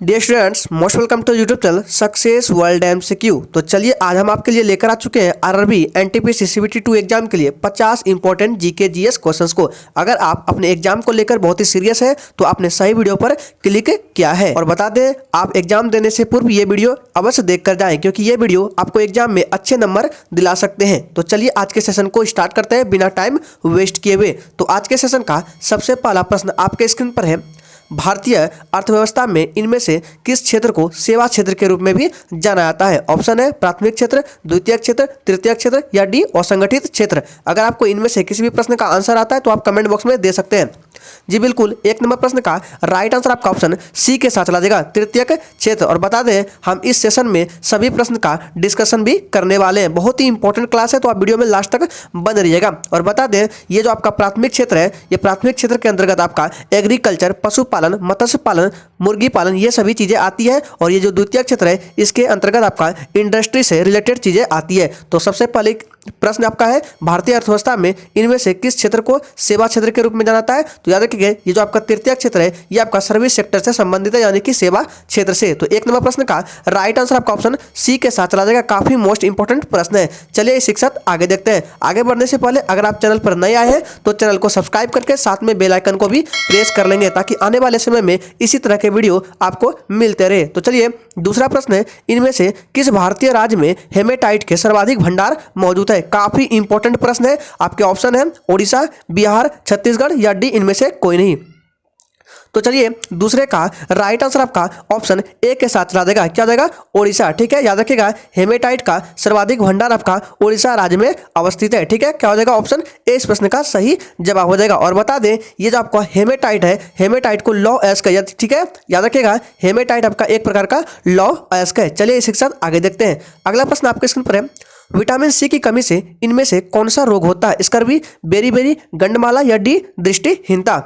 Dear students, most welcome to YouTube channel success world MCQ. तो चलिए आज हम आपके लिए लेकर आ चुके हैं आरआरबी एनटीपीसी सीबीटी 2 एग्जाम के लिए 50 इंपॉर्टेंट जीके जीएस क्वेश्चंस को। अगर आप अपने एग्जाम को लेकर बहुत ही सीरियस है तो आपने सही वीडियो पर क्लिक किया है। और बता दें, आप एग्जाम देने से पूर्व ये वीडियो अवश्य देख कर जाएं, क्योंकि ये वीडियो आपको एग्जाम में अच्छे नंबर दिला सकते हैं। तो चलिए आज के सेशन को स्टार्ट करते हैं बिना टाइम वेस्ट किए हुए। तो आज के सेशन का सबसे पहला प्रश्न आपके स्क्रीन पर है। भारतीय अर्थव्यवस्था में इनमें से किस क्षेत्र को सेवा क्षेत्र के रूप में भी जाना जाता है? ऑप्शन है प्राथमिक क्षेत्र, द्वितीयक क्षेत्र, तृतीयक क्षेत्र या डी असंगठित क्षेत्र। अगर आपको इनमें से किसी भी प्रश्न का आंसर आता है तो आप कमेंट बॉक्स में दे सकते हैं। जी बिल्कुल, एक नंबर प्रश्न का राइट आंसर आपका ऑप्शन सी के साथ चला जाएगा, तृतीयक क्षेत्र। और बता दें, हम इस सेशन में सभी प्रश्न का डिस्कशन भी करने वाले हैं। बहुत ही इंपॉर्टेंट क्लास है, तो आप वीडियो में लास्ट तक बन रहिएगा। और बता दें, ये जो आपका प्राथमिक क्षेत्र है, ये प्राथमिक क्षेत्र के अंतर्गत आपका एग्रीकल्चर, पशुपालन, मत्स्य पालन, मुर्गी पालन, ये सभी चीजें आती है। और ये जो द्वितीय क्षेत्र है, इसके अंतर्गत आपका इंडस्ट्री से रिलेटेड चीजें आती है। तो सबसे पहले प्रश्न आपका है, भारतीय अर्थव्यवस्था में इनमें से किस क्षेत्र को सेवा क्षेत्र के रूप में जाना जाता है? तो याद रखिए, ये जो आपका तृतीय क्षेत्र है, ये आपका सर्विस सेक्टर से संबंधित है, यानी कि सेवा क्षेत्र से। तो एक नंबर प्रश्न का राइट आंसर आपका ऑप्शन सी के साथ चला जाएगा। काफी मोस्ट इंपॉर्टेंट प्रश्न है। चलिए इस शिक्षक आगे देखते हैं। आगे बढ़ने से पहले अगर आप चैनल पर नए आए हैं तो चैनल को सब्सक्राइब करके साथ में बेल आइकन को भी प्रेस कर लेंगे, ताकि आने वाले समय में इसी तरह के वीडियो आपको मिलते रहे। तो चलिए दूसरा प्रश्न है, इनमें से किस भारतीय राज्य में हेमेटाइट के सर्वाधिक भंडार मौजूद है? काफी इंपॉर्टेंट प्रश्न है। आपके ऑप्शन है ओडिशा, बिहार, छत्तीसगढ़ या डी इनमें से कोई नहीं। तो चलिए दूसरे का राइट आंसर आपका ऑप्शन ए के साथ चला देगा। क्या जाएगा? ओडिशा। ठीक है, याद रखिएगा, हेमेटाइट का सर्वाधिक भंडार आपका ओडिशा राज्य में अवस्थित है। ठीक है, क्या हो जाएगा? ऑप्शन ए इस प्रश्न का सही जवाब हो जाएगा। और बता दें, ये जो आपका हेमेटाइट है, हेमेटाइट को लौ अयस्क है। ठीक है, याद रखिएगा, हेमेटाइट आपका एक प्रकार का लौ अयस्क है। चलिए इस शिक्षा आगे देखते हैं। अगला प्रश्न आपके स्क्रीन पर है, विटामिन सी की कमी से इनमें से कौन सा रोग होता है? स्कर्वी, बेरी, गंडमाला या डी दृष्टिहीनता।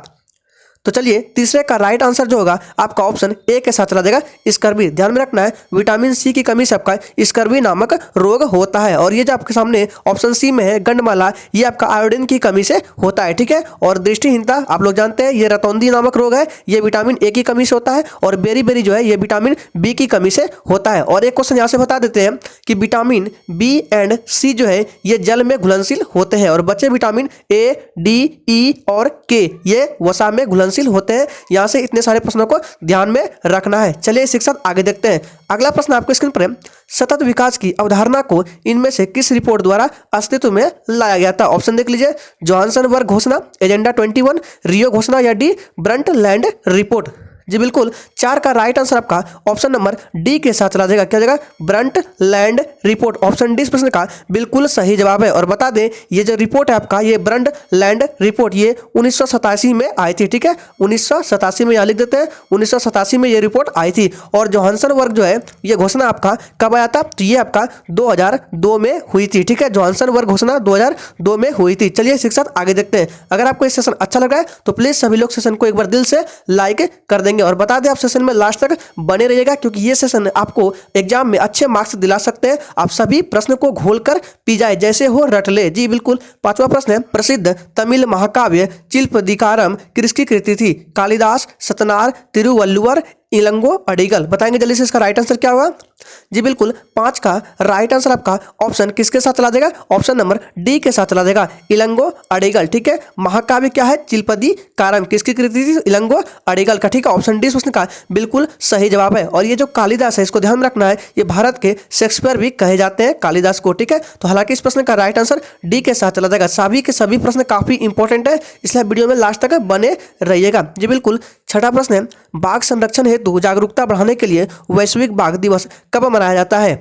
तो चलिए तीसरे का राइट आंसर जो होगा आपका ऑप्शन ए के साथ चला जाएगा, स्कर्वी। ध्यान में रखना है, विटामिन सी की कमी से आपका स्कर्वी नामक रोग होता है। और ये जो आपके सामने ऑप्शन सी में है गंडमाला, ये आपका आयोडीन की कमी से होता है। ठीक है, और दृष्टिहीनता आप लोग जानते हैं, ये रतौंधी नामक रोग है, ये विटामिन ए की कमी से होता है। और बेरी जो है, ये विटामिन बी की कमी से होता है। और एक क्वेश्चन यहाँ से बता देते हैं कि विटामिन बी एंड सी जो है, ये जल में घुलनशील होते हैं। और बचे विटामिन ए, डी, ई और के, ये वसा में घुलनशील होते हैं। यहां से इतने सारे प्रश्नों को ध्यान में रखना है। चलिए शिक्षक आगे देखते हैं। अगला प्रश्न आपके स्क्रीन पर है, सतत विकास की अवधारणा को इनमें से किस रिपोर्ट द्वारा अस्तित्व में लाया गया था? ऑप्शन देख लीजिए, जोहान्सनबर्ग घोषणा, एजेंडा 21, रियो घोषणा या डी ब्रंटलैंड रिपोर्ट। जी बिल्कुल, चार का राइट आंसर आपका ऑप्शन नंबर डी के साथ चला जाएगा। क्या जाएगा? Brundtland report. ऑप्शन डी इस प्रश्न का बिल्कुल सही जवाब है। और बता दें, ये जो रिपोर्ट है आपका, ये ब्रंटलैंड रिपोर्ट, ये 1987 में आई थी। ठीक है, 1987 में यहाँ लिख देते हैं, 1987 में ये रिपोर्ट आई थी। और जोहान्सनबर्ग जो है, ये घोषणा आपका कब आया था? तो ये आपका 2002 में हुई थी। ठीक है, जोहान्सनबर्ग घोषणा 2002 में हुई थी। चलिए शिक्षक आगे देखते हैं। अगर आपको इस सेशन अच्छा लग रहा है तो प्लीज सभी लोग सेशन को एक बार दिल से लाइक कर देंगे। और बता दें, आप सेशन में लास्ट तक बने रहिएगा, क्योंकि ये सेशन आपको एग्जाम में अच्छे मार्क्स दिला सकते हैं। आप सभी प्रश्न को घोलकर पी जाए, जैसे हो रट ले। जी बिल्कुल, पांचवा प्रश्न है, प्रसिद्ध तमिल महाकाव्य चिलप्पदिकारम किसकी कृति थी? कालिदास, सतनार, तिरुवल्लुवर, इलंगो, अडिगल। बताएंगे जल्दी से इसका राइट आंसर क्या होगा? जी बिल्कुल, 5 का राइट आंसर आपका ऑप्शन किसके साथ चला देगा? ऑप्शन नंबर डी के साथ चला देगा, इलंगो अडिगल। ठीक है, महाकाव्य क्या है? चिलप्पदिकारम, किसकी कृति थी? इलंगो अडिगल का। ठीक है, ऑप्शन डी इस प्रश्न का बिल्कुल सही जवाब है। और ये जो कालिदास है, इसको ध्यान रखना है, ये भारत के शेक्सपियर भी कहे जाते हैं कालिदास को। ठीक है, तो हालांकि इस प्रश्न का राइट आंसर डी के साथ चला जाएगा। सभी के सभी प्रश्न काफी इंपॉर्टेंट है, इसलिए वीडियो में लास्ट तक बने रहिएगा। जी बिल्कुल, छठा प्रश्न है, बाघ संरक्षण हेतु जागरूकता बढ़ाने के लिए वैश्विक बाघ दिवस कब मनाया जाता है?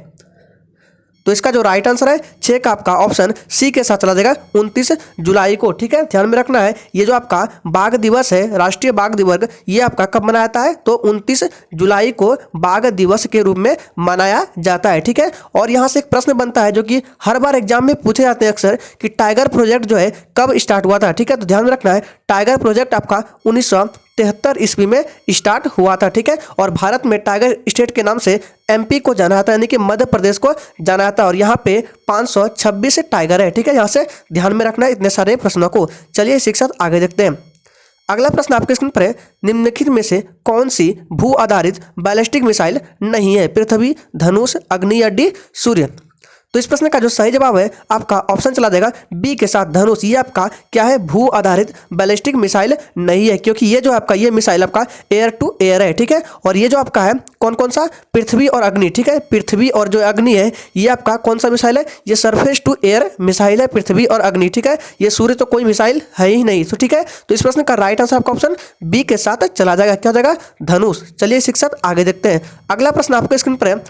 तो इसका जो राइट आंसर है 6 का आपका ऑप्शन सी के साथ चला जाएगा, 29 जुलाई को। ठीक है, ध्यान में रखना है, ये जो आपका बाघ दिवस है, राष्ट्रीय बाघ दिवस, ये आपका कब मनाया जाता है? तो 29 जुलाई को बाघ दिवस के रूप में मनाया जाता है। ठीक है, और यहाँ से एक प्रश्न बनता है जो कि हर बार एग्जाम में पूछे जाते हैं अक्सर, कि टाइगर प्रोजेक्ट जो है कब स्टार्ट हुआ था? ठीक है, तो ध्यान में रखना है, टाइगर प्रोजेक्ट आपका 1973 ईस्वी में स्टार्ट हुआ था। ठीक है, और भारत में टाइगर स्टेट के नाम से एमपी को जाना जाता है, यानी कि मध्य प्रदेश को जाना जाता है। और यहाँ पे 526 टाइगर है। ठीक है, यहाँ से ध्यान में रखना है इतने सारे प्रश्नों को। चलिए शिक्षक आगे देखते हैं। अगला प्रश्न आपके स्क्रीन पर है, निम्नलिखित में से कौन सी भू आधारित बैलिस्टिक मिसाइल नहीं है? पृथ्वी, धनुष, अग्नि या डी सूर्य? तो इस प्रश्न का जो सही जवाब है आपका ऑप्शन चला जाएगा बी के साथ, धनुष। ये आपका क्या है? भू आधारित बैलिस्टिक मिसाइल नहीं है, क्योंकि ये जो आपका ये मिसाइल आपका एयर टू एयर है, ठीक है। और ये जो आपका है कौन कौन सा? पृथ्वी और अग्नि, ठीक है। पृथ्वी और जो अग्नि है ये आपका कौन सा मिसाइल है? ये सरफेस टू एयर मिसाइल है, पृथ्वी और अग्नि, ठीक है। ये सूर्य तो कोई मिसाइल है ही नहीं, तो ठीक है। तो इस प्रश्न का राइट आंसर आपका ऑप्शन बी के साथ चला जाएगा। क्या हो जाएगा? धनुष। चलिए शिक्षक आगे देखते हैं। अगला प्रश्न आपके स्क्रीन पर है,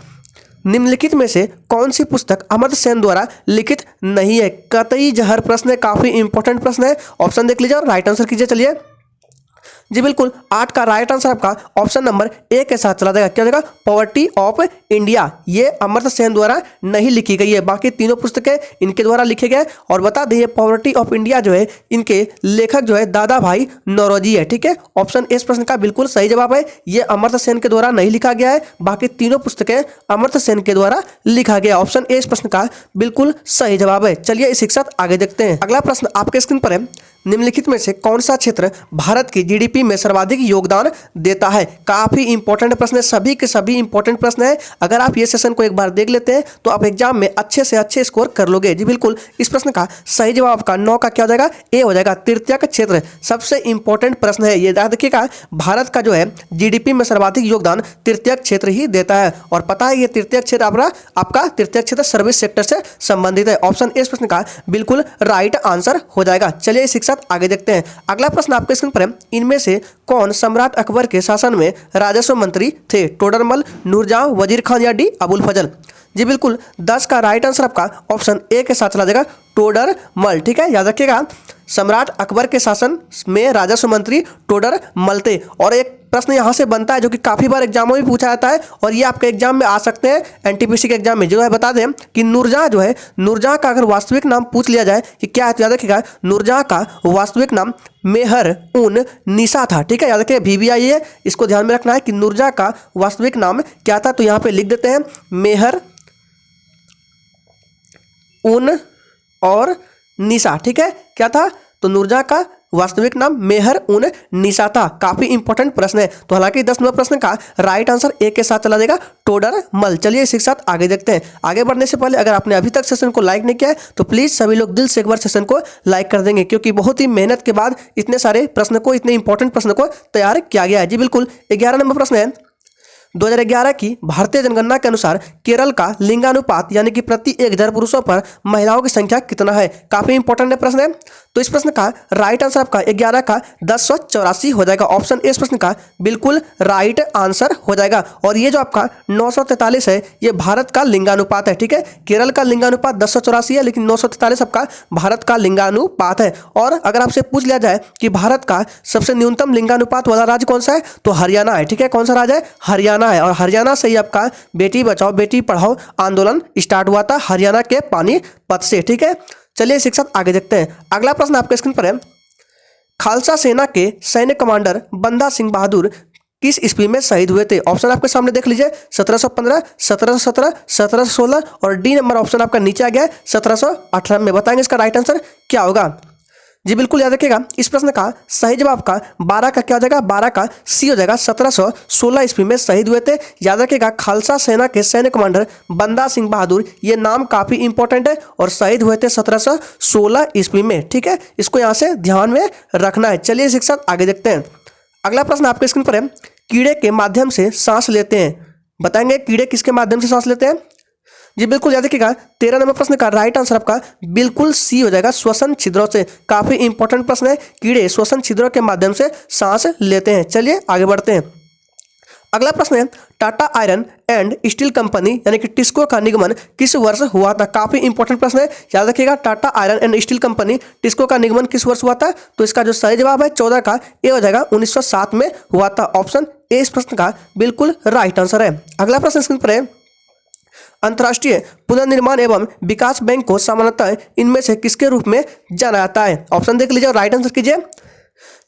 निम्नलिखित में से कौन सी पुस्तक अमर्त्य सेन द्वारा लिखित नहीं है? कतई जहर प्रश्न है, काफी इंपॉर्टेंट प्रश्न है। ऑप्शन देख लीजिए और राइट आंसर कीजिए। चलिए जी बिल्कुल, 8 का राइट आंसर आपका ऑप्शन नंबर ए के साथ चला जाएगा। क्या हो जाएगा? Poverty of India. ये अमर्त्य सेन द्वारा नहीं लिखी गई है, बाकी तीनों पुस्तकें इनके द्वारा लिखे गए। और बता दें पॉवर्टी ऑफ इंडिया जो है इनके लेखक जो है दादा भाई नौरोजी है, ठीक है। ऑप्शन इस प्रश्न का बिल्कुल सही जवाब है। ये अमर्त्य सेन के द्वारा नहीं लिखा गया है, बाकी तीनों पुस्तकें अमर्त्य सेन के द्वारा लिखा गया। ऑप्शन ए इस प्रश्न का बिल्कुल सही जवाब है। चलिए इस शिक्षक आगे देखते हैं। अगला प्रश्न आपके स्क्रीन पर है, निम्नलिखित में से कौन सा क्षेत्र भारत की जीडीपी में सर्वाधिक योगदान देता है? काफी इंपॉर्टेंट प्रश्न है, सभी के सभी इंपॉर्टेंट प्रश्न है। अगर आप ये सेशन को एक बार देख लेते हैं तो आप एग्जाम में अच्छे से अच्छे स्कोर कर लोगे। जी बिल्कुल, इस प्रश्न का सही जवाब आपका 9 का क्या हो जाएगा? ए हो जाएगा। तृतीयक क्षेत्र सबसे इंपॉर्टेंट प्रश्न है, ये याद रखिएगा। भारत का जो है जीडीपी में सर्वाधिक योगदान तृतीयक क्षेत्र ही देता है। और पता है ये तृतीयक क्षेत्र आपका तृतीयक क्षेत्र सर्विस सेक्टर से संबंधित है। ऑप्शन ए इस प्रश्न का बिल्कुल राइट आंसर हो जाएगा। चलिए शिक्षा आगे देखते हैं। अगला प्रश्न आपके स्क्रीन पर है, इनमें से कौन सम्राट अकबर के शासन में राजस्व मंत्री थे? टोडरमल, नूरजहां, वजीर खान या डी अबुल फजल? जी बिल्कुल, 10 का राइट आंसर आपका ऑप्शन ए के साथ चला जाएगा, टोडरमल, ठीक है। याद रखिएगा सम्राट अकबर के शासन में राजस्व मंत्री टोडरमल थे। और एक प्रश्न यहाँ से बनता है जो कि काफ़ी बार एग्जामों में पूछा जाता है और ये आपके एग्जाम में आ सकते हैं, एनटीपीसी के एग्जाम में। जो है बता दें कि नूरजहां जो है, नूरजहां का अगर वास्तविक नाम पूछ लिया जाए कि क्या है तो याद रखिएगा नूरजहां का वास्तविक नाम मेहर उन निसा था, ठीक है। याद रखिए VVI है, इसको ध्यान में रखना है कि नूरजहां का वास्तविक नाम क्या था। तो यहाँ पे लिख देते हैं मेहर उन और निसा, ठीक है। क्या था? तो नूरजहां का वास्तविक नाम मेहर उन निसा था। काफी इंपॉर्टेंट प्रश्न है। तो हालांकि 10 नंबर प्रश्न का राइट आंसर ए के साथ चला जाएगा, टोडरमल। चलिए इसी के साथ आगे देखते हैं। आगे बढ़ने से पहले अगर आपने अभी तक सेशन को लाइक नहीं किया है तो प्लीज सभी लोग दिल से एक बार सेशन को लाइक कर देंगे, क्योंकि बहुत ही मेहनत के बाद इतने सारे प्रश्न को, इतने इंपॉर्टेंट प्रश्न को तैयार किया गया है। जी बिल्कुल, 11 नंबर प्रश्न है, 2011 की भारतीय जनगणना के अनुसार केरल का लिंगानुपात यानी कि प्रति 1000 पुरुषों पर महिलाओं की संख्या कितना है? काफी इंपॉर्टेंट प्रश्न है। तो इस प्रश्न का राइट आंसर आपका 11 का 1084 हो जाएगा। ऑप्शन ए इस प्रश्न का बिल्कुल राइट आंसर हो जाएगा। और ये जो आपका 943 है ये भारत का लिंगानुपात है, ठीक है। केरल का लिंगानुपात 1084 है, लेकिन 943 आपका भारत का लिंगानुपात है। और अगर आपसे पूछ लिया जाए कि भारत का सबसे न्यूनतम लिंगानुपात वाला राज्य कौन सा है तो हरियाणा है, ठीक है। कौन सा राज्य है? हरियाणा है। और हरियाणा से ही आपका बेटी बचाओ बेटी पढ़ाओ आंदोलन स्टार्ट हुआ था, हरियाणा के पानीपत से, ठीक है। चलिए शिक्षक आगे देखते हैं। अगला प्रश्न आपके स्क्रीन पर है, खालसा सेना के सैन्य कमांडर बंदा सिंह बहादुर किस ईस्वी में शहीद हुए थे? ऑप्शन आपके सामने देख लीजिए, 1715, 1717, 1716 और डी नंबर ऑप्शन आपका नीचे आ गया है 1718 में। बताएंगे इसका राइट आंसर क्या होगा? जी बिल्कुल, याद रखिएगा इस प्रश्न का सही जवाब का 12 का क्या हो जाएगा? 12 का सी हो जाएगा। 1716 ईस्वी में शहीद हुए थे। याद रखिएगा खालसा सेना के सैन्य कमांडर बंदा सिंह बहादुर, ये नाम काफी इंपॉर्टेंट है और शहीद हुए थे 1716 ईस्वी में, ठीक है। इसको यहाँ से ध्यान में रखना है। चलिए शिक्षक आगे देखते हैं। अगला प्रश्न आपके स्क्रीन पर है, कीड़े के माध्यम से सांस लेते हैं। बताएंगे कीड़े किसके माध्यम से सांस लेते हैं? जी बिल्कुल, याद रखिएगा 13 नंबर प्रश्न का राइट आंसर आपका बिल्कुल सी हो जाएगा, श्वसन छिद्रों से। काफी इंपॉर्टेंट प्रश्न है, कीड़े श्वसन छिद्रों के माध्यम से सांस लेते हैं। चलिए आगे बढ़ते हैं। अगला प्रश्न है, Tata iron and steel company यानी कि टिस्को का निगमन किस वर्ष हुआ था? काफी इंपॉर्टेंट प्रश्न है, याद रखिएगा Tata iron and steel company TISCO का निगमन किस वर्ष हुआ था? तो इसका जो सही जवाब है 14 का ए हो जाएगा, 1907 में हुआ था। ऑप्शन ए इस प्रश्न का बिल्कुल राइट आंसर है। अगला प्रश्न स्क्रीन पर है, अंतर्राष्ट्रीय पुनर्निर्माण एवं विकास बैंक को सामान्यतः इनमें से किसके रूप में जाना जाता है? ऑप्शन देख लीजिए और राइट आंसर कीजिए।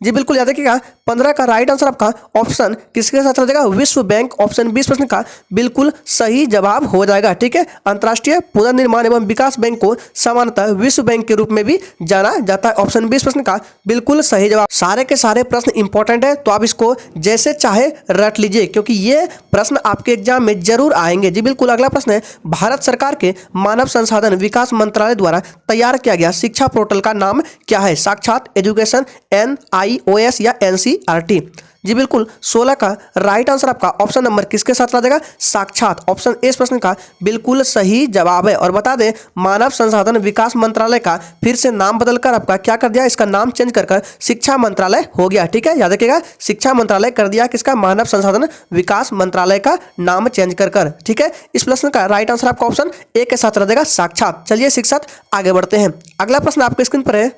जी बिल्कुल याद रखिएगा, 15 का राइट आंसर आपका ऑप्शन किसके साथ चला जाएगा, विश्व बैंक। ऑप्शन 20 प्रश्न का बिल्कुल सही जवाब हो जाएगा। ठीक है, अंतर्राष्ट्रीय पुनर्निर्माण एवं विकास बैंक को सामान्यतः विश्व बैंक के रूप में भी जाना जाता है। ऑप्शन 20 प्रश्न का बिल्कुल सही जवाब। सारे के सारे प्रश्न इंपॉर्टेंट है, तो आप इसको जैसे चाहे रट लीजिए, क्योंकि ये प्रश्न आपके एग्जाम में जरूर आएंगे। जी बिल्कुल, अगला प्रश्न है, भारत सरकार के मानव संसाधन विकास मंत्रालय द्वारा तैयार किया गया शिक्षा पोर्टल का नाम क्या है, साक्षात, एजुकेशन, NIOS या NCERT। जी बिल्कुल, 16 का राइट आंसर आपका ऑप्शन नंबर किसके साथ आ जाएगा, साक्षात। ऑप्शन इस प्रश्न का बिल्कुल सही जवाब है। और बता दें, मानव संसाधन विकास मंत्रालय का फिर से नाम बदलकर आपका क्या कर दिया, इसका नाम चेंज कर शिक्षा मंत्रालय हो गया। ठीक है, याद रखिएगा, शिक्षा मंत्रालय कर दिया किसका, मानव संसाधन विकास मंत्रालय का नाम चेंज कर। ठीक है, इस प्रश्न का राइट आंसर आपका ऑप्शन ए के साथ रह जाएगा, साक्षात। चलिए इसी के साथ आगे बढ़ते हैं। अगला प्रश्न आपके स्क्रीन पर है,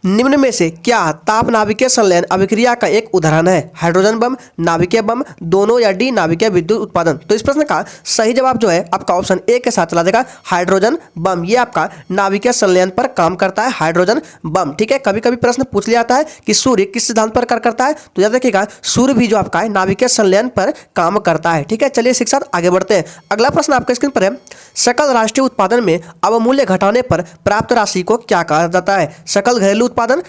निम्न में से क्या ताप नाभिकीय संलयन अभिक्रिया का एक उदाहरण है, हाइड्रोजन बम, नाभिकीय बम, दोनों, या डी नाभिकीय विद्युत उत्पादन। तो इस प्रश्न का सही जवाब जो है आपका ऑप्शन ए के साथ चला जाएगा, हाइड्रोजन बम। ये आपका नाभिकीय संलयन पर काम करता है, हाइड्रोजन बम। ठीक है, कभी कभी प्रश्न पूछ लिया जाता है कि सूर्य किस सिद्धांत पर कार्य करता है, तो याद रखिएगा, सूर्य भी जो आपका है नाभिकीय संलयन पर काम करता है। ठीक है, चलिए इसी के साथ आगे बढ़ते हैं। अगला प्रश्न आपके स्क्रीन पर है, सकल राष्ट्रीय उत्पादन में अवमूल्य घटाने पर प्राप्त राशि को क्या कहा जाता है, सकल घरेलू उत्पादन,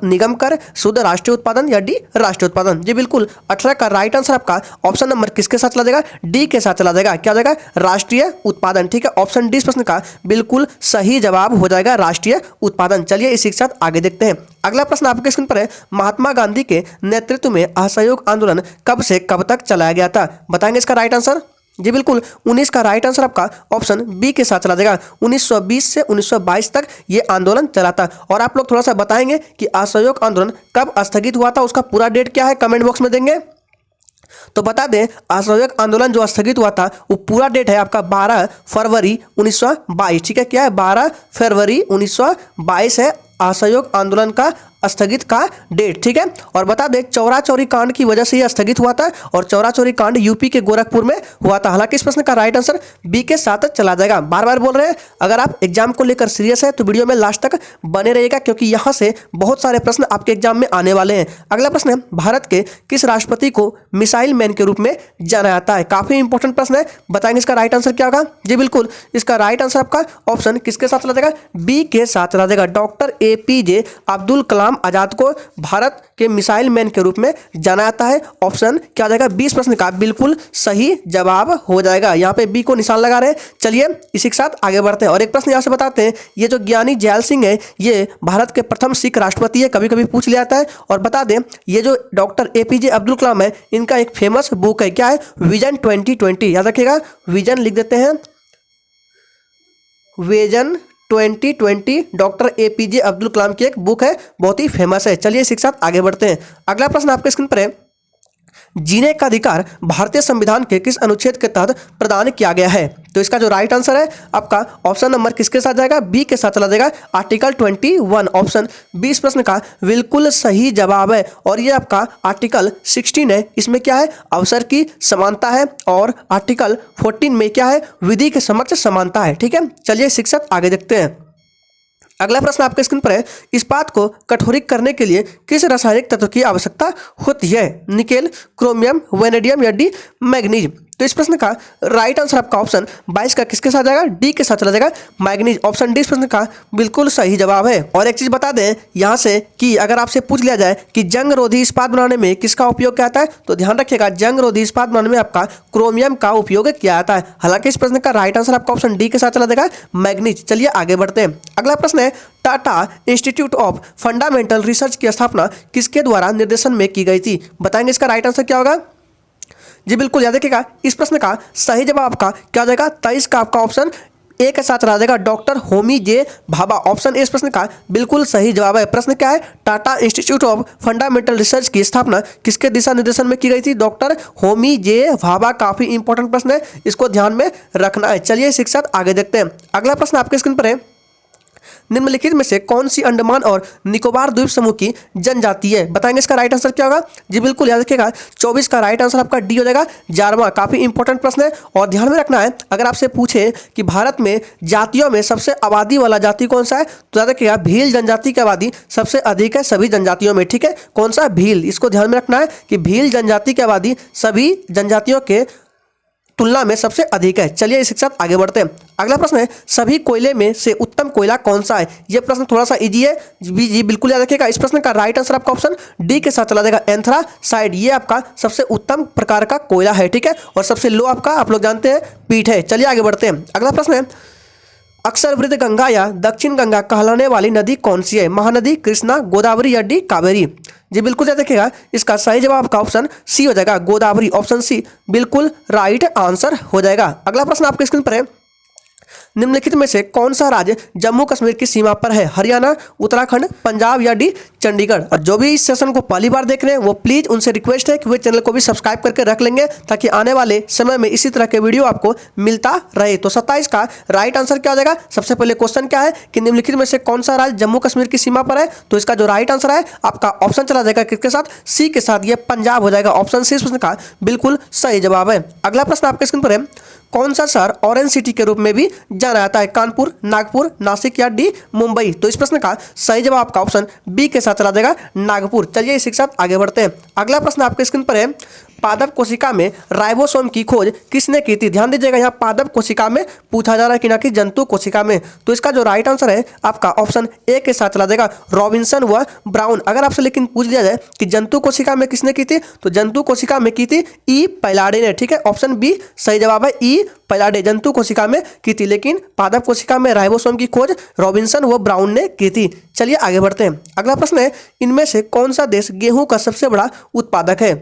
निगम कर, शुद्ध राष्ट्रीय उत्पादन, या डी राष्ट्रीय उत्पादन। जी बिल्कुल, 18 का राइट आंसर आपका ऑप्शन नंबर किसके साथ चला जाएगा, डी के साथ चला जाएगा। क्या जाएगा, राष्ट्रीय उत्पादन। ठीक है, ऑप्शन डी प्रश्न का बिल्कुल सही जवाब हो जाएगा, राष्ट्रीय उत्पादन। चलिए इसी के साथ आगे देखते हैं। अगला प्रश्न आपके स्क्रीन पर है, महात्मा गांधी के नेतृत्व में असहयोग आंदोलन कब से कब तक चलाया गया था, बताएंगे इसका राइट आंसर। जी बिल्कुल, 19 का राइट आंसर आपका ऑप्शन बी के साथ चला जाएगा, 1920 से 1922 तक ये आंदोलन चला था। और आप लोग थोड़ा सा बताएंगे कि असहयोग आंदोलन कब स्थगित हुआ था, उसका पूरा डेट क्या है, कमेंट बॉक्स में देंगे। तो बता दें, असहयोग आंदोलन जो स्थगित हुआ था वो पूरा डेट है आपका 12 फरवरी 1922। ठीक है, क्या है, 12 फरवरी 1922 है असहयोग आंदोलन का स्थगित का डेट। ठीक है, और बता दें, चौरा चौरी कांड की वजह से यह स्थगित हुआ था, और चौरा चौरी कांड यूपी के गोरखपुर में हुआ था। हालांकि इस प्रश्न का राइट आंसर बी के साथ चला जाएगा। बार बार बोल रहे हैं, अगर आप एग्जाम को लेकर सीरियस है तो वीडियो में लास्ट तक बने रहिएगा, क्योंकि यहाँ से बहुत सारे प्रश्न आपके एग्जाम में आने वाले हैं। अगला प्रश्न है, भारत के किस राष्ट्रपति को मिसाइल मैन के रूप में जाना जाता है, काफी इंपॉर्टेंट प्रश्न है, बताएंगे इसका राइट आंसर क्या होगा। जी बिल्कुल, इसका राइट आंसर आपका ऑप्शन किसके साथ चला जाएगा, बी के साथ चला जाएगा, डॉक्टर APJ अब्दुल कलाम आजाद को भारत के मिसाइल मैन के रूप में जाना जाता है। ऑप्शन क्या जाएगा, 20 प्रश्न का बिल्कुल सही जवाब हो जाएगा। यहाँ पे बी को निशान लगा रहे हैं। चलिए इसी के साथ आगे बढ़ते हैं। और एक प्रश्न यहाँ से बताते हैं, ये जो ज्ञानी जैल सिंह है, ये भारत के प्रथम सिख राष्ट्रपति है, कभी कभी पूछ लिया जाता है। और बता दें, ये जो डॉक्टर APJ अब्दुल कलाम है, इनका एक फेमस बुक है, क्या है, विजन 2020। याद रखिएगा, विजन लिख देते हैं, vision 2020 doctor APJ Abdul Kalam की एक बुक है, बहुत ही फेमस है। चलिए इसी के साथ आगे बढ़ते हैं। अगला प्रश्न आपके स्क्रीन पर है, जीने का अधिकार भारतीय संविधान के किस अनुच्छेद के तहत प्रदान किया गया है। तो इसका जो राइट आंसर है आपका ऑप्शन नंबर किसके साथ जाएगा, बी के साथ चला जाएगा, आर्टिकल 21। ऑप्शन 20 प्रश्न का बिल्कुल सही जवाब है। और ये आपका आर्टिकल 16 है, इसमें क्या है, अवसर की समानता है। और आर्टिकल 14 में क्या है, विधि के समक्ष समानता है। ठीक है, चलिए शिक्षक आगे देखते हैं। अगला प्रश्न आपके स्क्रीन पर है, इस्पात को कठोरित करने के लिए किस रासायनिक तत्व की आवश्यकता होती है, निकेल, क्रोमियम, वेनेडियम, या डी मैग्नीज। तो इस प्रश्न का राइट आंसर आपका ऑप्शन 22 का किसके साथ जाएगा, डी के साथ चला जाएगा, मैग्नीज। ऑप्शन डी इस प्रश्न का बिल्कुल सही जवाब है। और एक चीज बता दें यहाँ से कि अगर आपसे पूछ लिया जाए कि जंग रोधी इस्पात बनाने में किसका उपयोग किया जाता है, तो ध्यान रखिएगा, जंग रोधी इस्पात बनाने में आपका क्रोमियम का उपयोग किया जाता है। हालांकि इस प्रश्न का राइट आंसर आपका ऑप्शन डी के साथ चला जाएगा, मैग्नीज। चलिए आगे बढ़ते हैं। अगला प्रश्न है, Tata institute of fundamental research की स्थापना किसके द्वारा निर्देशन में की गई थी, बताएंगे इसका राइट आंसर क्या होगा। जी बिल्कुल, याद रखिएगा, इस प्रश्न का सही जवाब आपका क्या जाएगा, 23 का आपका ऑप्शन ए के साथ रह जाएगा, doctor Homi J Bhabha. Option A इस प्रश्न का बिल्कुल सही जवाब है। प्रश्न क्या है, Tata institute of fundamental research की स्थापना किसके दिशा निर्देशन में की गई थी, डॉक्टर होमी जे भाभा। काफी इंपॉर्टेंट प्रश्न है, इसको ध्यान में रखना है। चलिए शिक्षक आगे देखते हैं। अगला प्रश्न आपके स्क्रीन पर है, निम्नलिखित में से कौन सी अंडमान और निकोबार द्वीप समूह की जनजाति है? बताएंगे इसका राइट आंसर क्या होगा। जी बिल्कुल याद रखिएगा 24 का राइट आंसर आपका डी हो जाएगा 11वां। काफी इंपॉर्टेंट प्रश्न है और ध्यान में रखना है, अगर आपसे पूछे कि भारत में जातियों में सबसे आबादी वाला जाति कौन सा है तो याद रखिएगा भील जनजाति की आबादी सबसे अधिक है सभी जनजातियों में। ठीक है, कौन सा? भील। इसको ध्यान में रखना है कि भील जनजाति की आबादी सभी जनजातियों के तुलना में सबसे अधिक है। चलिए इसी के साथ आगे बढ़ते हैं। अगला प्रश्न है सभी कोयले में से उत्तम कोयला कौन सा है? यह प्रश्न थोड़ा सा इजी है जी बिल्कुल याद रखिएगा। इस प्रश्न का राइट आंसर आपका ऑप्शन डी के साथ चला जाएगा एंथ्रासाइड। ये आपका सबसे उत्तम प्रकार का कोयला है। ठीक है, और सबसे लो आपका आप लोग जानते हैं पीट है। चलिए आगे बढ़ते हैं। अगला प्रश्न है अक्सर वृद्ध गंगा या दक्षिण गंगा कहलाने वाली नदी कौन सी है? महानदी, कृष्णा, गोदावरी या डी कावेरी? जी बिल्कुल याद रखिएगा इसका सही जवाब आपका ऑप्शन सी हो जाएगा गोदावरी। ऑप्शन सी बिल्कुल राइट आंसर हो जाएगा। अगला प्रश्न आपके स्क्रीन पर है निम्नलिखित में से कौन सा राज्य जम्मू कश्मीर की सीमा पर है? हरियाणा, उत्तराखंड, पंजाब या डी चंडीगढ़? और जो भी इस सेशन को पहली बार देख रहे हैं वो प्लीज उनसे रिक्वेस्ट है कि वे चैनल को भी सब्सक्राइब करके रख लेंगे ताकि आने वाले समय में इसी तरह के वीडियो आपको मिलता रहे। तो 27 का राइट आंसर क्या हो जाएगा? सबसे पहले क्वेश्चन क्या है कि निम्नलिखित में से कौन सा राज्य जम्मू कश्मीर की सीमा पर है? तो इसका जो राइट आंसर है आपका ऑप्शन चला जाएगा किसके साथ? सी के साथ। ये पंजाब हो जाएगा। ऑप्शन सी इस प्रश्न का बिल्कुल सही जवाब है। अगला प्रश्न आपके स्क्रीन पर है कौन सा शहर ऑरेंज सिटी के रूप में भी जाना जाता है? कानपुर, नागपुर, नासिक या डी मुंबई? तो इस प्रश्न का सही जवाब आपका ऑप्शन बी के साथ चला जाएगा नागपुर। चलिए इसी के साथ आगे बढ़ते हैं। अगला प्रश्न आपके स्क्रीन पर है पादप कोशिका में राइबोसोम की खोज किसने की थी? ध्यान दीजिएगा यहाँ पादप कोशिका में पूछा जा रहा है कि ना कि जंतु कोशिका में। तो इसका जो राइट आंसर है आपका ऑप्शन ए के साथ चला जाएगा रॉबिन्सन व ब्राउन। अगर आपसे लेकिन पूछ दिया जाए कि जंतु कोशिका में किसने की थी तो जंतु कोशिका में की थी ई पैलाडे ने। ठीक है, ऑप्शन बी सही जवाब है। ई पैलाडे जंतु कोशिका में की थी, लेकिन पादप कोशिका में राइबोसोम की खोज रॉबिन्सन व ब्राउन ने की थी। चलिए आगे बढ़ते हैं। अगला प्रश्न है इनमें से कौन सा देश गेहूं का सबसे बड़ा उत्पादक है?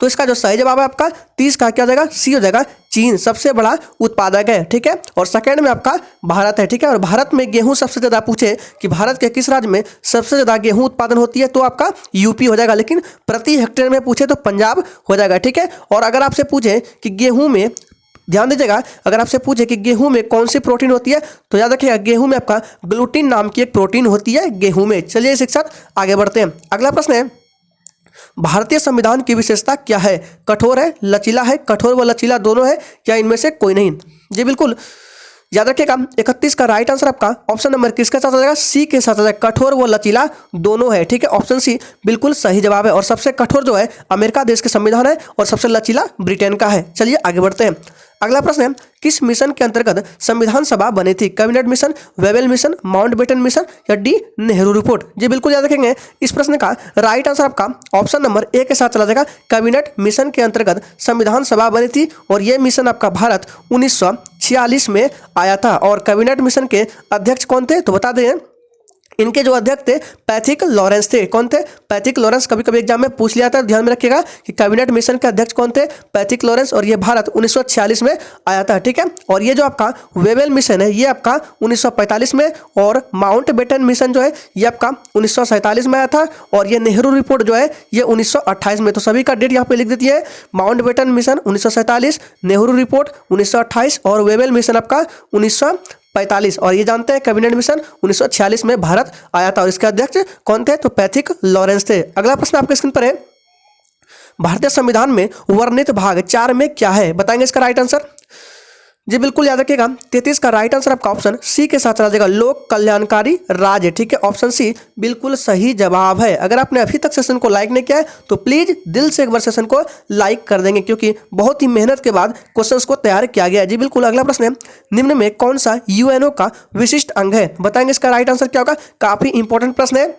तो इसका जो सही जवाब है आपका 30 का क्या हो जाएगा? सी हो जाएगा चीन सबसे बड़ा उत्पादक है। ठीक है, और सेकंड में आपका भारत है। ठीक है, और भारत में गेहूं सबसे ज्यादा पूछे कि भारत के किस राज्य में सबसे ज्यादा गेहूं उत्पादन होती है तो आपका यूपी हो जाएगा, लेकिन प्रति हेक्टेयर में पूछे तो पंजाब हो जाएगा। ठीक है, और अगर आपसे पूछे कि गेहूं में ध्यान दीजिएगा अगर आपसे पूछे कि गेहूं में कौन सी प्रोटीन होती है तो याद रखिएगा गेहूं में आपका ग्लूटीन नाम की एक प्रोटीन होती है गेहूं में। चलिए इसी के साथ आगे बढ़ते हैं। अगला प्रश्न है भारतीय संविधान की विशेषता क्या है? कठोर है, लचीला है, कठोर व लचीला दोनों है या इनमें से कोई नहीं? जी बिल्कुल याद रखिएगा 31 का राइट आंसर आपका ऑप्शन नंबर किसके साथ आ जाएगा? सी के साथ आ जाएगा कठोर व लचीला दोनों है। ठीक है, ऑप्शन सी बिल्कुल सही जवाब है। और सबसे कठोर जो है अमेरिका देश के संविधान है और सबसे लचीला ब्रिटेन का है। चलिए आगे बढ़ते हैं। अगला प्रश्न है किस मिशन के अंतर्गत संविधान सभा बनी थी? Cabinet mission, Wavell mission, Mountbatten mission या डी नेहरू रिपोर्ट? जी बिल्कुल याद रखेंगे इस प्रश्न का राइट आंसर आपका ऑप्शन नंबर ए के साथ चला जाएगा कैबिनेट मिशन के अंतर्गत संविधान सभा बनी थी और यह मिशन आपका भारत 1946 में आया था। और कैबिनेट मिशन के अध्यक्ष कौन थे तो बता दें इनके जो अध्यक्ष थे पैथिक लॉरेंस थे। कौन थे? Pethick Lawrence. कभी कभी एग्जाम में पूछ लिया था, ध्यान में रखिएगा कि कैबिनेट मिशन के अध्यक्ष कौन थे? Pethick Lawrence. और ये भारत 1946 में आया था। ठीक है, और ये जो आपका वेबल मिशन है ये आपका 1945 में और माउंटबेटन मिशन जो है ये आपका 1947 में आया था और ये नेहरू रिपोर्ट जो है ये 1928 में। तो सभी का डेट यहाँ पे लिख देती है। माउंटबेटन मिशन 1947, नेहरू रिपोर्ट 1928 और वेबल मिशन आपका 1945। और ये जानते हैं कैबिनेट मिशन 1946 में भारत आया था और इसके अध्यक्ष कौन थे तो पैथिक लॉरेंस थे। अगला प्रश्न आपके स्क्रीन पर है भारतीय संविधान में वर्णित भाग 4 में क्या है? बताएंगे इसका राइट आंसर। जी बिल्कुल याद रखिएगा 33 का राइट आंसर आपका ऑप्शन सी के साथ आ जाएगा लोक कल्याणकारी राज्य। ठीक है, ऑप्शन सी बिल्कुल सही जवाब है। अगर आपने अभी तक सेशन को लाइक नहीं किया है तो प्लीज दिल से एक बार सेशन को लाइक कर देंगे क्योंकि बहुत ही मेहनत के बाद क्वेश्चंस को तैयार किया गया है। जी बिल्कुल। अगला प्रश्न है निम्न में कौन सा यूएनओ का विशिष्ट अंग है? बताएंगे इसका राइट आंसर क्या होगा? काफी इंपॉर्टेंट प्रश्न है।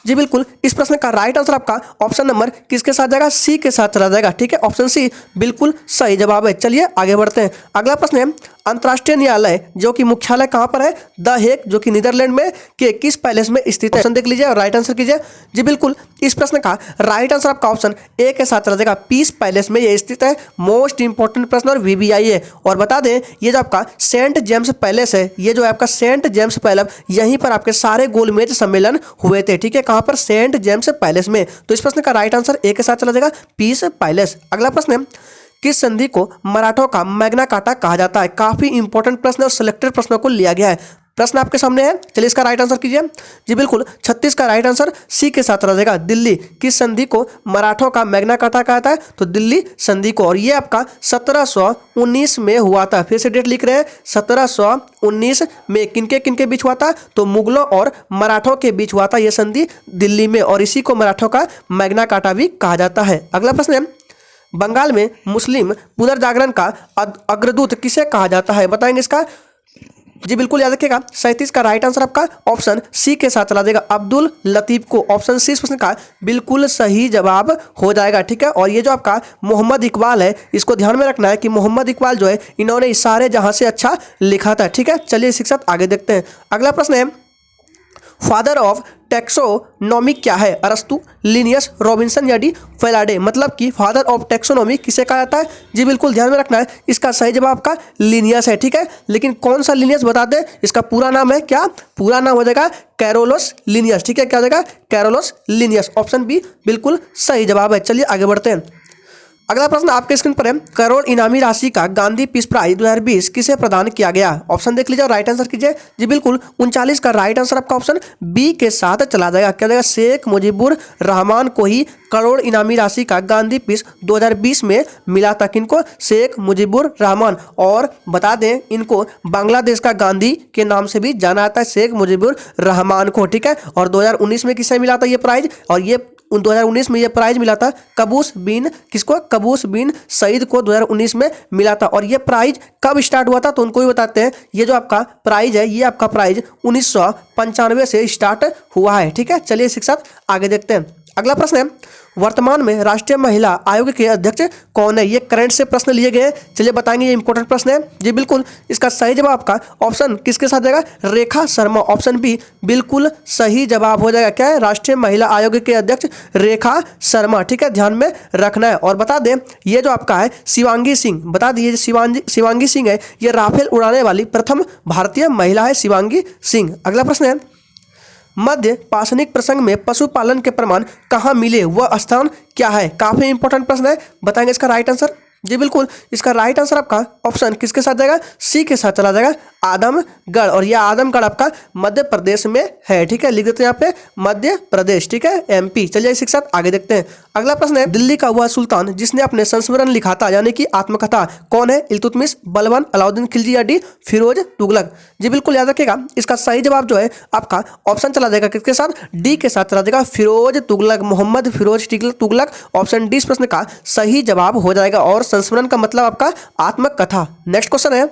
जी बिल्कुल इस प्रश्न का राइट आंसर आपका ऑप्शन नंबर किसके साथ जाएगा? सी के साथ चला जाएगा। ठीक है, ऑप्शन सी बिल्कुल सही जवाब है। चलिए आगे बढ़ते हैं। अगला प्रश्न है अंतर्राष्ट्रीय न्यायालय जो कि मुख्यालय कहाँ पर है? द हेग जो कि नीदरलैंड में के किस पैलेस में स्थित है? ऑप्शन देख लीजिए और राइट आंसर कीजिए। जी बिल्कुल इस प्रश्न का राइट आंसर आपका ऑप्शन ए के साथ चला जाएगा पीस पैलेस में ये स्थित है। मोस्ट इंपॉर्टेंट प्रश्न और वीबीआई है। और बता दें ये जो आपका सेंट जेम्स पैलेस है ये जो आपका सेंट जेम्स पैलेस यहीं पर आपके सारे गोलमेज सम्मेलन हुए थे। ठीक है, कहाँ पर? सेंट जेम्स पैलेस में। तो इस प्रश्न का राइट आंसर ए के साथ चला जाएगा पीस पैलेस। अगला प्रश्न है किस संधि को मराठों का मैग्ना कार्टा कहा जाता है? काफी इंपॉर्टेंट प्रश्न और सिलेक्टेड प्रश्नों को लिया गया है। प्रश्न आपके सामने है, चलिए इसका राइट आंसर कीजिए। जी बिल्कुल 36 का राइट आंसर सी के साथ रह जाएगा। दिल्ली किस संधि को मराठों का मैग्ना कार्टा कहता है? तो दिल्ली संधि को, और ये आपका 1719 में हुआ था। फिर से डेट लिख रहे हैं, 1719 में किनके किनके बीच हुआ था? तो मुगलों और मराठों के बीच हुआ था ये संधि दिल्ली में, और इसी को मराठों का मैग्ना कार्टा भी कहा जाता है। अगला प्रश्न है, बंगाल में मुस्लिम पुनर्जागरण का अग्रदूत किसे कहा जाता है? बताएंगे इसका। जी बिल्कुल याद रखिएगा, 37 का राइट आंसर आपका ऑप्शन सी के साथ चला जाएगा, अब्दुल लतीफ को। ऑप्शन सी इस प्रश्न का बिल्कुल सही जवाब हो जाएगा, ठीक है। और ये जो आपका मोहम्मद इकबाल है, इसको ध्यान में रखना है कि मोहम्मद इकबाल जो है, इन्होंने इशारे जहां से अच्छा लिखा था, ठीक है। चलिए शिक्षक आगे देखते हैं। अगला प्रश्न है, फादर ऑफ टैक्सोनॉमी क्या है? अरस्तु, लिनियस, रॉबिन्सन या डी फेराडे? मतलब कि फादर ऑफ टैक्सोनॉमी किसे कहा जाता है? जी बिल्कुल ध्यान में रखना है, इसका सही जवाब आपका लिनियस है, ठीक है। लेकिन कौन सा लिनियस बता दें, इसका पूरा नाम है क्या? पूरा नाम हो जाएगा कैरोलस लिनियस, ठीक है। क्या हो जाएगा? Carolus Linnaeus. ऑप्शन बी बिल्कुल सही जवाब है। चलिए आगे बढ़ते हैं। अगला प्रश्न आपके स्क्रीन पर है, करोड़ इनामी राशि का गांधी पीस प्राइज 2020 किसे प्रदान किया गया? ऑप्शन देख लीजिए और राइट आंसर कीजिए। जी बिल्कुल 39 का राइट आंसर आपका ऑप्शन बी के साथ चला जाएगा। क्या जाएगा? शेख मुजीबुर रहमान को ही करोड़ इनामी राशि का गांधी पीस 2020 में मिला था। किनको? शेख मुजीबुर रहमान। और बता दें, इनको बांग्लादेश का गांधी के नाम से भी जाना जाता है, शेख मुजीबुर रहमान को, ठीक है। और 2019 में किसे मिला था ये प्राइज? और ये 2019 में ये प्राइज मिला था कबूस बिन, किसको? कबूस बिन सईद को 2019 में मिला था। और ये प्राइज कब स्टार्ट हुआ था? तो उनको भी बताते हैं। ये जो आपका प्राइज है, ये आपका प्राइज 1995 से स्टार्ट हुआ है, ठीक है। चलिए शिक्षक आगे देखते हैं। अगला प्रश्न है, वर्तमान में राष्ट्रीय महिला आयोग के अध्यक्ष कौन है? ये करंट से प्रश्न लिए गए हैं, चलिए बताएंगे। ये इंपॉर्टेंट प्रश्न है। जी बिल्कुल इसका सही जवाब आपका ऑप्शन किसके साथ जाएगा? रेखा शर्मा। ऑप्शन बी बिल्कुल सही जवाब हो जाएगा। क्या है? राष्ट्रीय महिला आयोग के अध्यक्ष रेखा शर्मा, ठीक है, ध्यान में रखना है। और बता दें, ये जो आपका है शिवांगी सिंह, बता दिए शिवांगी सिंह है, ये राफेल उड़ाने वाली प्रथम भारतीय महिला है, शिवांगी सिंह। अगला प्रश्न है, मध्य पाषाणिक प्रसंग में पशुपालन के प्रमाण कहाँ मिले, वह स्थान क्या है? काफी इंपॉर्टेंट प्रश्न है, बताएंगे इसका राइट आंसर। जी बिल्कुल इसका राइट आंसर आपका ऑप्शन किसके साथ जाएगा? सी के साथ चला जाएगा, आदमगढ़। और यह आदमगढ़ आपका मध्य प्रदेश में है, ठीक है। लिख देते हैं यहाँ पे मध्य प्रदेश, ठीक है, एमपी। चलिए इसी के साथ आगे देखते हैं। अगला प्रश्न है, दिल्ली का वह सुल्तान जिसने अपने संस्मरण लिखा था, यानी कि आत्मकथा, कौन है? इल्तुतमिश, बलबन, अलाउद्दीन खिलजी या डी फिरोज तुगलक? जी बिल्कुल याद रखिएगा, इसका सही जवाब जो है आपका ऑप्शन चला जाएगा किसके साथ? डी के साथ चला जाएगा, फिरोज तुगलक, मोहम्मद फिरोज तुगलक। ऑप्शन डी इस प्रश्न का सही जवाब हो जाएगा। और संस्मरण का मतलब आपका आत्मकथा। नेक्स्ट क्वेश्चन है,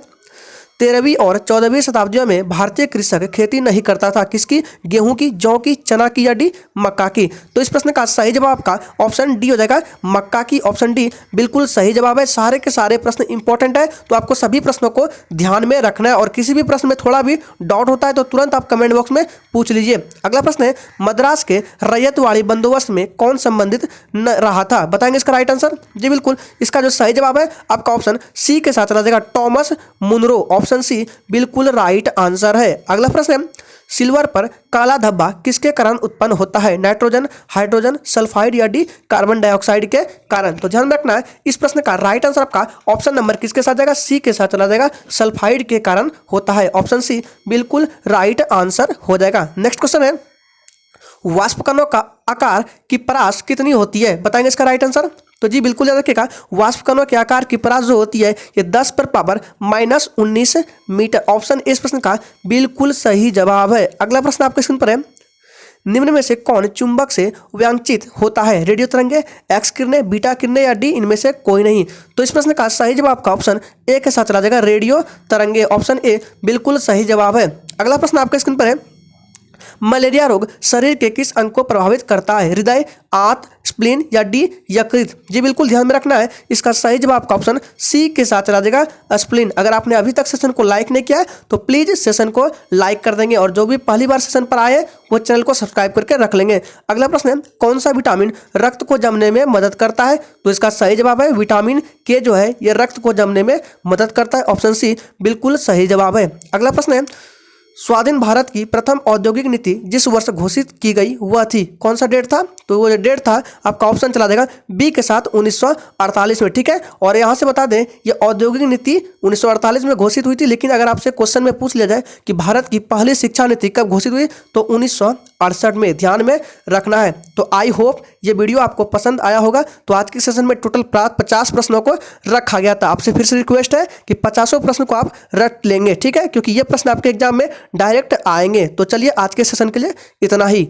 13वीं और 14वीं शताब्दियों में भारतीय कृषक खेती नहीं करता था, किसकी? गेहूं की, जौ की, चना की या डी मक्का की? तो इस प्रश्न का सही जवाब आपका ऑप्शन डी हो जाएगा, मक्का की। ऑप्शन डी बिल्कुल सही जवाब है। सारे के सारे प्रश्न इंपॉर्टेंट है, तो आपको सभी प्रश्नों को ध्यान में रखना है। और किसी भी प्रश्न में थोड़ा भी डाउट होता है तो तुरंत आप कमेंट बॉक्स में पूछ लीजिए। अगला प्रश्न है, मद्रास के रैयतवाड़ी बंदोबस्त में कौन संबंधित न रहा था? बताएंगे इसका राइट आंसर। जी बिल्कुल इसका जो सही जवाब है आपका ऑप्शन सी के साथ चला जाएगा, टॉमस मुनरो। ऑप्शन सी बिल्कुल राइट आंसर है। अगला प्रश्न है, सिल्वर पर काला धब्बा किसके कारण उत्पन्न होता है? नाइट्रोजन, हाइड्रोजन, सल्फाइड या डी कार्बन डाइऑक्साइड के कारण? तो ध्यान रखना है, इस प्रश्न का राइट आंसर आपका ऑप्शन नंबर किसके साथ जाएगा? सी के साथ चला जाएगा, सल्फाइड के कारण होता है। ऑप्शन सी बिल्कुल राइट आंसर हो जाएगा। नेक्स्ट क्वेश्चन है, वाष्पकणों का आकार की परास कितनी होती है? बताएंगे इसका राइट आंसर। तो जी बिल्कुल याद रखिएगा, वाष्पकणों के आकार की परास जो होती है ये 10 पर पावर -19 मीटर। ऑप्शन इस प्रश्न का बिल्कुल सही जवाब है। अगला प्रश्न आपके स्क्रीन पर है, निम्न में से कौन चुंबक से व्यांचित होता है? रेडियो तरंगे, एक्स किरणें, बीटा किरणें या डी इनमें से कोई नहीं? तो इस प्रश्न का सही जवाब का ऑप्शन ए के साथ चला जाएगा, रेडियो तरंगे। ऑप्शन ए बिल्कुल सही जवाब है। अगला प्रश्न आपके स्क्रीन पर है, मलेरिया रोग शरीर के किस अंग को प्रभावित करता है? हृदय, आंत, स्प्लीन या डी यकृत? जी बिल्कुल ध्यान में रखना है, इसका सही जवाब का ऑप्शन सी के साथ चला जाएगा, स्प्लीन। अगर आपने अभी तक सेशन को लाइक नहीं किया तो प्लीज सेशन को लाइक कर देंगे, और जो भी पहली बार सेशन पर आए वो चैनल को सब्सक्राइब करके रख लेंगे। अगला प्रश्न है, कौन सा विटामिन रक्त को जमने में मदद करता है? तो इसका सही जवाब है विटामिन के, जो है ये रक्त को जमने में मदद करता है। ऑप्शन सी बिल्कुल सही जवाब है। अगला प्रश्न है, स्वाधीन भारत की प्रथम औद्योगिक नीति जिस वर्ष घोषित की गई वह थी, कौन सा डेट था? तो वो जो डेट था आपका ऑप्शन चला देगा बी के साथ 1948 में, ठीक है। और यहाँ से बता दें ये औद्योगिक नीति 1948 में घोषित हुई थी, लेकिन अगर आपसे क्वेश्चन में पूछ लिया जाए कि भारत की पहली शिक्षा नीति कब घोषित हुई, तो 1968 में, ध्यान में रखना है। तो आई होप ये वीडियो आपको पसंद आया होगा। तो आज के सेशन में टोटल 50 प्रश्नों को रखा गया था। आपसे फिर से रिक्वेस्ट है कि 50 प्रश्न को आप रट लेंगे, ठीक है, क्योंकि ये प्रश्न आपके एग्जाम में डायरेक्ट आएंगे। तो चलिए आज के सेशन के लिए इतना ही।